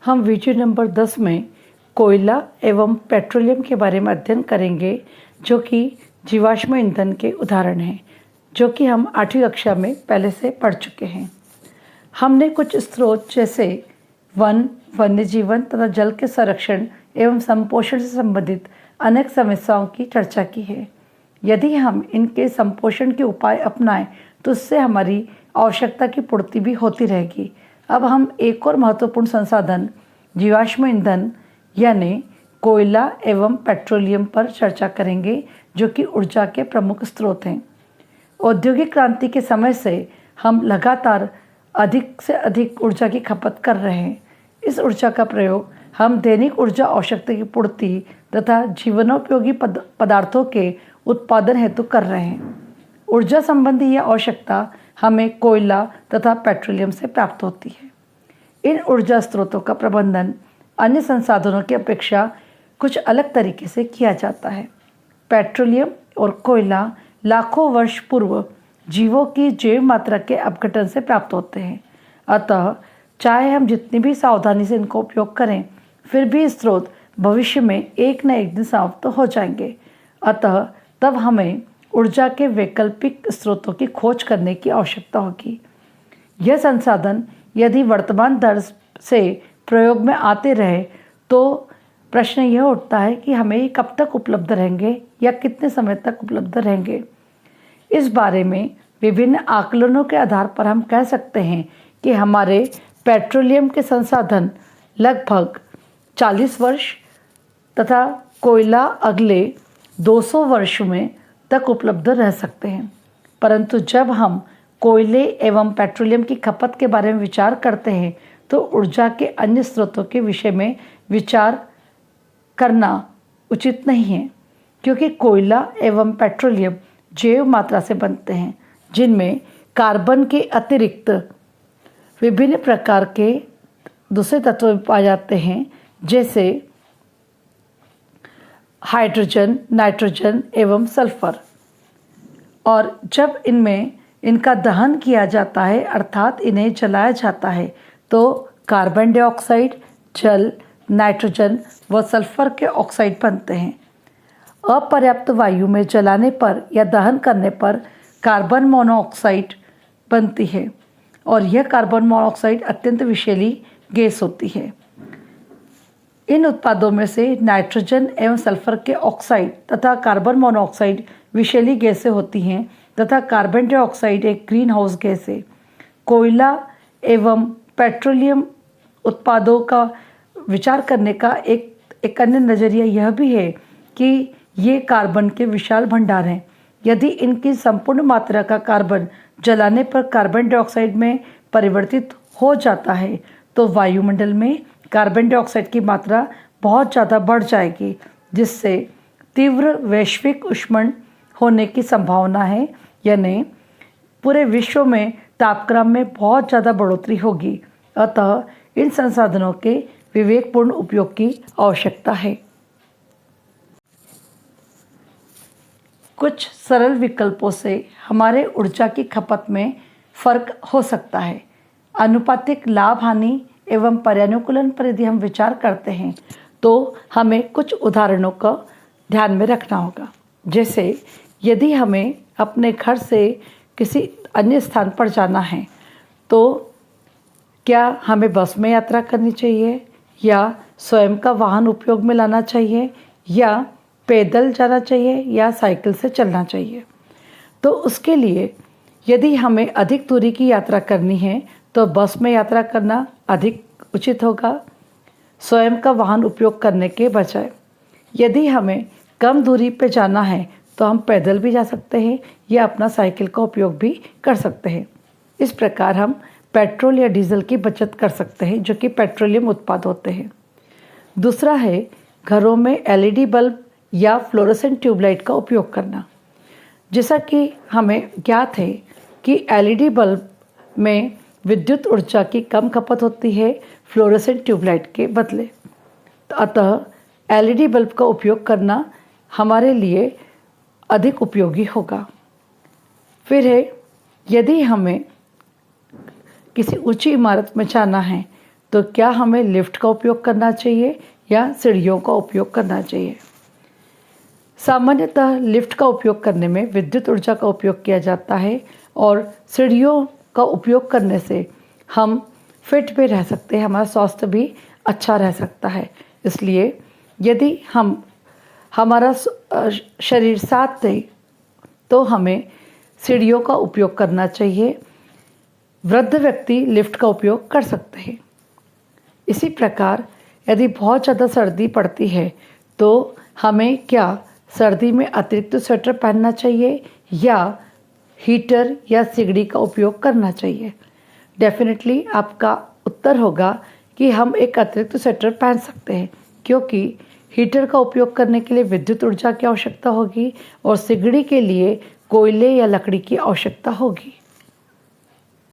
हम video number 10 में कोयला एवं पेट्रोलियम के बारे में अध्ययन करेंगे, जो कि जीवाश्म ईंधन के उदाहरण हैं, जो कि हम 8वीं कक्षा में पहले से पढ़ चुके हैं। हमने कुछ स्रोत जैसे वन, वन्य जीवन तथा जल के संरक्षण एवं संपोषण से संबंधित अनेक समस्याओं की चर्चा की है। यदि हम इनके संपोषण के उपाय अपनाएं तो उससे हमारी आवश्यकता की पूर्ति भी होती रहेगी। अब हम एक और महत्वपूर्ण संसाधन जीवाश्म ईंधन यानी कोयला एवं पेट्रोलियम पर चर्चा करेंगे, जो कि ऊर्जा के प्रमुख स्रोत हैं। औद्योगिक क्रांति के समय से हम लगातार अधिक से अधिक ऊर्जा की खपत कर रहे हैं। इस ऊर्जा का प्रयोग हम दैनिक ऊर्जा आवश्यकता की पूर्ति तथा जीवनोपयोगी पदार्थों के उत्पादन हेतु कर रहे हैं। ऊर्जा संबंधी यह आवश्यकता हमें कोयला तथा पेट्रोलियम से प्राप्त होती है। इन ऊर्जा स्रोतों का प्रबंधन अन्य संसाधनों की अपेक्षा कुछ अलग तरीके से किया जाता है। पेट्रोलियम और कोयला लाखों वर्ष पूर्व जीवों की जैव मात्रा के अपघटन से प्राप्त होते हैं। अतः चाहे हम जितनी भी सावधानी से इनका उपयोग करें, फिर भी स्रोत भविष्य में एक न एक दिन समाप्त हो जाएंगे। अतः तब हमें ऊर्जा के वैकल्पिक स्रोतों की खोज करने की आवश्यकता होगी। यह संसाधन यदि वर्तमान दर से प्रयोग में आते रहे तो प्रश्न यह उठता है कि हमें ये कब तक उपलब्ध रहेंगे या कितने समय तक उपलब्ध रहेंगे। इस बारे में विभिन्न आकलनों के आधार पर हम कह सकते हैं कि हमारे पेट्रोलियम के संसाधन लगभग 40 वर्ष तथा कोयला अगले 200 वर्ष में तक उपलब्ध रह सकते हैं। परंतु जब हम कोयले एवं पेट्रोलियम की खपत के बारे में विचार करते हैं तो ऊर्जा के अन्य स्रोतों के विषय में विचार करना उचित नहीं है, क्योंकि कोयला एवं पेट्रोलियम जैव मात्रा से बनते हैं, जिनमें कार्बन के अतिरिक्त विभिन्न प्रकार के दूसरे तत्व पाए जाते हैं, जैसे हाइड्रोजन, नाइट्रोजन एवं सल्फर। और जब इनका दहन किया जाता है, अर्थात इन्हें जलाया जाता है, तो कार्बन डाइऑक्साइड, जल, नाइट्रोजन व सल्फर के ऑक्साइड बनते हैं। अपर्याप्त वायु में जलाने पर या दहन करने पर कार्बन मोनोऑक्साइड बनती है, और यह कार्बन मोनोऑक्साइड अत्यंत विषैली गैस होती है। इन उत्पादों में से नाइट्रोजन एवं सल्फर के ऑक्साइड तथा कार्बन मोनोऑक्साइड विषैली गैसें होती हैं तथा कार्बन डाइऑक्साइड एक ग्रीन हाउस गैस है। कोयला एवं पेट्रोलियम उत्पादों का विचार करने का एक अन्य नज़रिया यह भी है कि ये कार्बन के विशाल भंडार हैं। यदि इनकी संपूर्ण मात्रा का कार्बन जलाने पर कार्बन डाइऑक्साइड में परिवर्तित हो जाता है तो वायुमंडल में कार्बन डाइऑक्साइड की मात्रा बहुत ज़्यादा बढ़ जाएगी, जिससे तीव्र वैश्विक ऊष्मन होने की संभावना है, यानी पूरे विश्व में तापक्रम में बहुत ज़्यादा बढ़ोतरी होगी। अतः इन संसाधनों के विवेकपूर्ण उपयोग की आवश्यकता है। कुछ सरल विकल्पों से हमारे ऊर्जा की खपत में फर्क हो सकता है। आनुपातिक लाभ हानि एवं पर्यानुकूलन पर यदि हम विचार करते हैं तो हमें कुछ उदाहरणों का ध्यान में रखना होगा। जैसे यदि हमें अपने घर से किसी अन्य स्थान पर जाना है तो क्या हमें बस में यात्रा करनी चाहिए या स्वयं का वाहन उपयोग में लाना चाहिए या पैदल जाना चाहिए या साइकिल से चलना चाहिए। तो उसके लिए यदि हमें अधिक दूरी की यात्रा करनी है तो बस में यात्रा करना अधिक उचित होगा, स्वयं का वाहन उपयोग करने के बजाय। यदि हमें कम दूरी पर जाना है तो हम पैदल भी जा सकते हैं या अपना साइकिल का उपयोग भी कर सकते हैं। इस प्रकार हम पेट्रोल या डीजल की बचत कर सकते हैं, जो कि पेट्रोलियम उत्पाद होते हैं। दूसरा है घरों में एलईडी बल्ब या फ्लोरोसेंट ट्यूबलाइट का उपयोग करना। जैसा कि हमें ज्ञात है कि एलईडी बल्ब में विद्युत ऊर्जा की कम खपत होती है फ्लोरोसेंट ट्यूबलाइट के बदले। अतः एलईडी बल्ब का उपयोग करना हमारे लिए अधिक उपयोगी होगा। फिर है यदि हमें किसी ऊंची इमारत में जाना है तो क्या हमें लिफ्ट का उपयोग करना चाहिए या सीढ़ियों का उपयोग करना चाहिए? सामान्यतः लिफ्ट का उपयोग करने में विद्युत ऊर्जा का उपयोग किया जाता है और सीढ़ियों का उपयोग करने से हम फिट भी रह सकते हैं, हमारा स्वास्थ्य भी अच्छा रह सकता है। इसलिए यदि हमारा शरीर साथ दे तो हमें सीढ़ियों का उपयोग करना चाहिए। वृद्ध व्यक्ति लिफ्ट का उपयोग कर सकते हैं। इसी प्रकार यदि बहुत ज़्यादा सर्दी पड़ती है तो हमें क्या सर्दी में अतिरिक्त स्वेटर पहनना चाहिए या हीटर या सिगड़ी का उपयोग करना चाहिए? डेफिनेटली आपका उत्तर होगा कि हम एक अतिरिक्त स्वेटर पहन सकते हैं, क्योंकि हीटर का उपयोग करने के लिए विद्युत ऊर्जा की आवश्यकता होगी और सिगड़ी के लिए कोयले या लकड़ी की आवश्यकता होगी।